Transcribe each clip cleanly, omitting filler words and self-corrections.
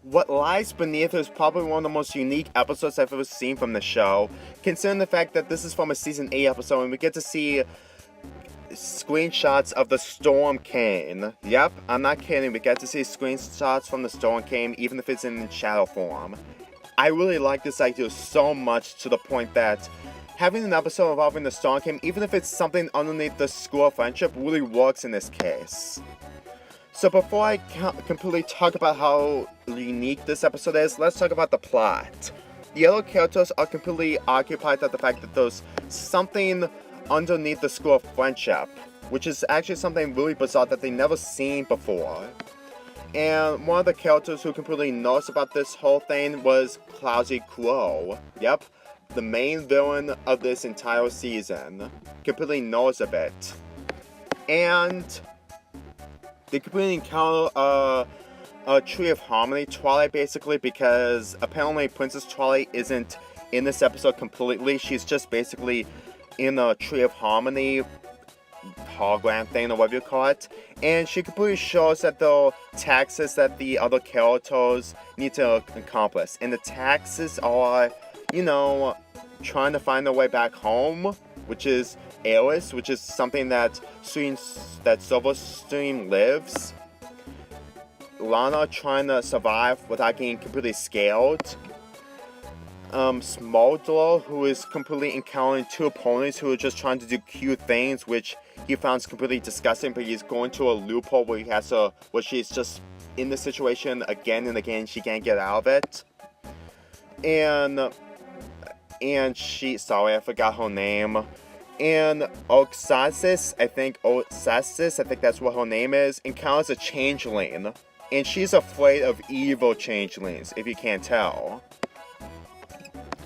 What lies beneath is probably one of the most unique episodes I've ever seen from the show, considering the fact that this is from a season 8 episode and we get to see screenshots of the Storm Cane. Yep, I'm not kidding, we get to see screenshots from the Storm Cane even if it's in shadow form. I really like this idea so much to the point that having an episode involving the Storm Cane, even if it's something underneath the school of friendship, really works in this case. So before I completely talk about how unique this episode is, let's talk about the plot. The other characters are completely occupied with the fact that there's something underneath the school of friendship, which is actually something really bizarre that they've never seen before. And one of the characters who completely knows about this whole thing was Cloudy Crow. Yep, the main villain of this entire season completely knows of it. And they completely encounter a Tree of Harmony Trolly, basically, because apparently Princess Trolly isn't in this episode completely. She's just basically in a Tree of Harmony hologram thing, or whatever you call it. And she completely shows that the taxes that the other characters need to accomplish. And the taxes are, you know, trying to find their way back home, which is Alice, which is something that Silverstream lives. Lana trying to survive without getting completely scaled. Smoldler, who is completely encountering two opponents who are just trying to do cute things, which he finds completely disgusting, but he's going to a loophole where she's just in the situation again and again, she can't get out of it. And she, sorry, I forgot her name. And Oxasis, I think that's what her name is, encounters a changeling. And she's afraid of evil changelings, if you can't tell.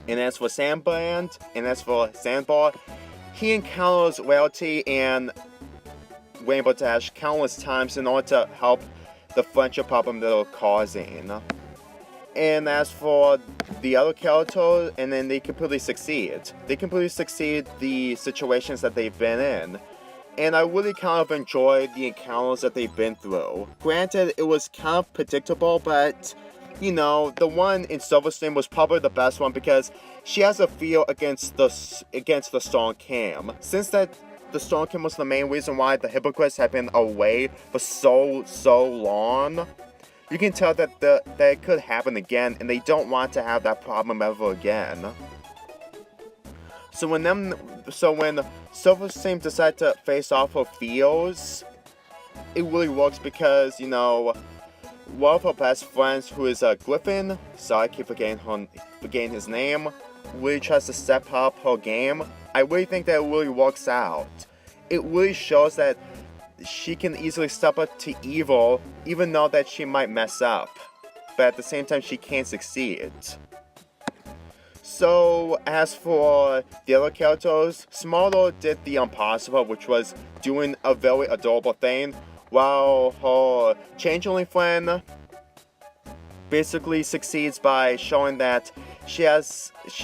And as for Sandbar, he encounters Rarity and Rainbow Dash countless times in order to help the friendship problem that they're causing. And as for the other characters, and then they completely succeed. They completely succeed the situations that they've been in. And I really kind of enjoy the encounters that they've been through. Granted, it was kind of predictable, but, you know, the one in Silverstream was probably the best one because she has a feel against the Storm Cam. Since the Storm Cam was the main reason why the hypocrites have been away for so long, you can tell that it could happen again, and they don't want to have that problem ever again. So when Silverstream decided to face off her Feos, it really works because, you know, one of her best friends, who is a Griffin, sorry I keep forgetting his name, really tries to step up her game. I really think that it really works out. It really shows that she can easily step up to evil, even though that she might mess up. But at the same time, she can't succeed. So, as for the other characters, Smoldler did the impossible, which was doing a very adorable thing, while her changeling friend basically succeeds by showing that she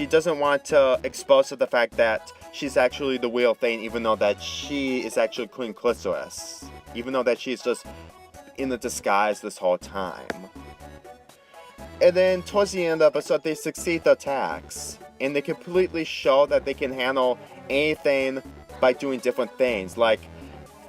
doesn't want to expose to the fact that she's actually the real thing, even though that she is actually Queen Chrysalis. Even though that she's just in the disguise this whole time. And then towards the end of the episode, they succeed the attacks. And they completely show that they can handle anything by doing different things. Like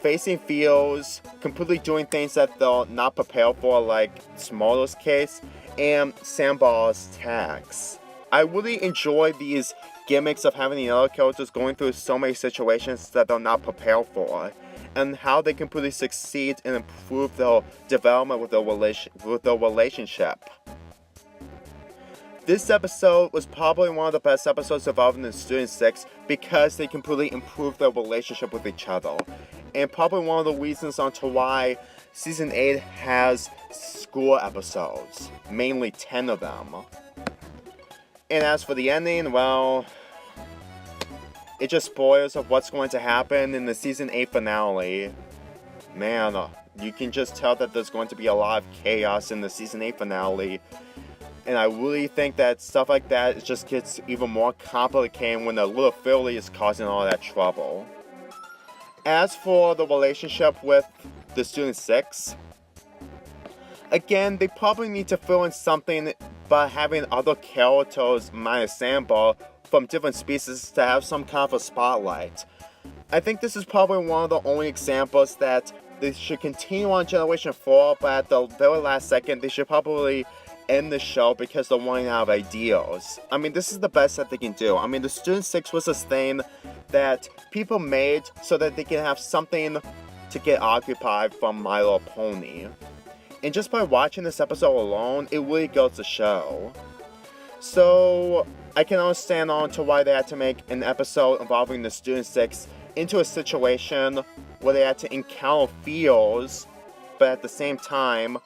facing Feos, completely doing things that they're not prepared for, like Smoldler's case, and Sandbar's attacks. I really enjoy these gimmicks of having the other characters going through so many situations that they're not prepared for, and how they completely succeed and improve their development with their relationship. This episode was probably one of the best episodes involving in Student 6 because they completely improved their relationship with each other. And probably one of the reasons onto why Season 8 has school episodes, mainly 10 of them. And as for the ending, well, it just spoils of what's going to happen in the Season 8 finale. Man, you can just tell that there's going to be a lot of chaos in the Season 8 finale. And I really think that stuff like that, it just gets even more complicated when the little filly is causing all that trouble. As for the relationship with the Student 6. Again, they probably need to fill in something by having other characters minus Samba from different species to have some kind of a spotlight. I think this is probably one of the only examples that they should continue on Generation 4, but at the very last second, they should probably end the show because they're running out of ideas. I mean, this is the best that they can do. I mean, the Student 6 was this thing that people made so that they can have something to get occupied from My Little Pony. And just by watching this episode alone, it really goes to show. So, I can understand on to why they had to make an episode involving the Student 6 into a situation where they had to encounter Feos, but at the same time,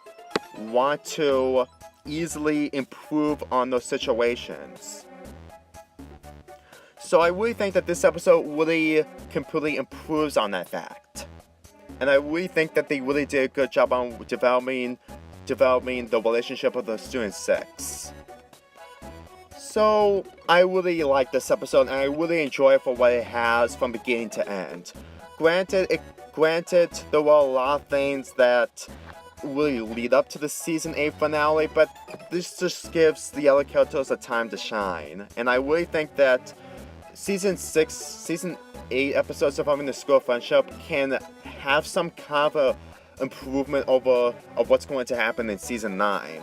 want to easily improve on those situations. So I really think that this episode really completely improves on that fact. And I really think that they really did a good job on developing the relationship of the Student 6. So, I really like this episode, and I really enjoy it for what it has from beginning to end. Granted, there were a lot of things that really lead up to the Season 8 finale, but this just gives the other characters a time to shine. And I really think that Season 8 episodes of Having the School of Friendship can have some kind of a improvement of what's going to happen in Season 9.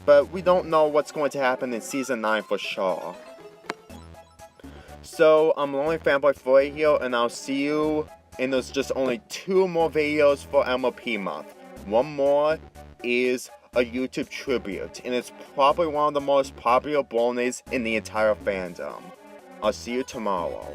But we don't know what's going to happen in Season 9 for sure. So, I'm Lonely Fanboy Flurry here, and I'll see you in those just only 2 more videos for MLP month. One more is a YouTube tribute, and it's probably one of the most popular bronies in the entire fandom. I'll see you tomorrow.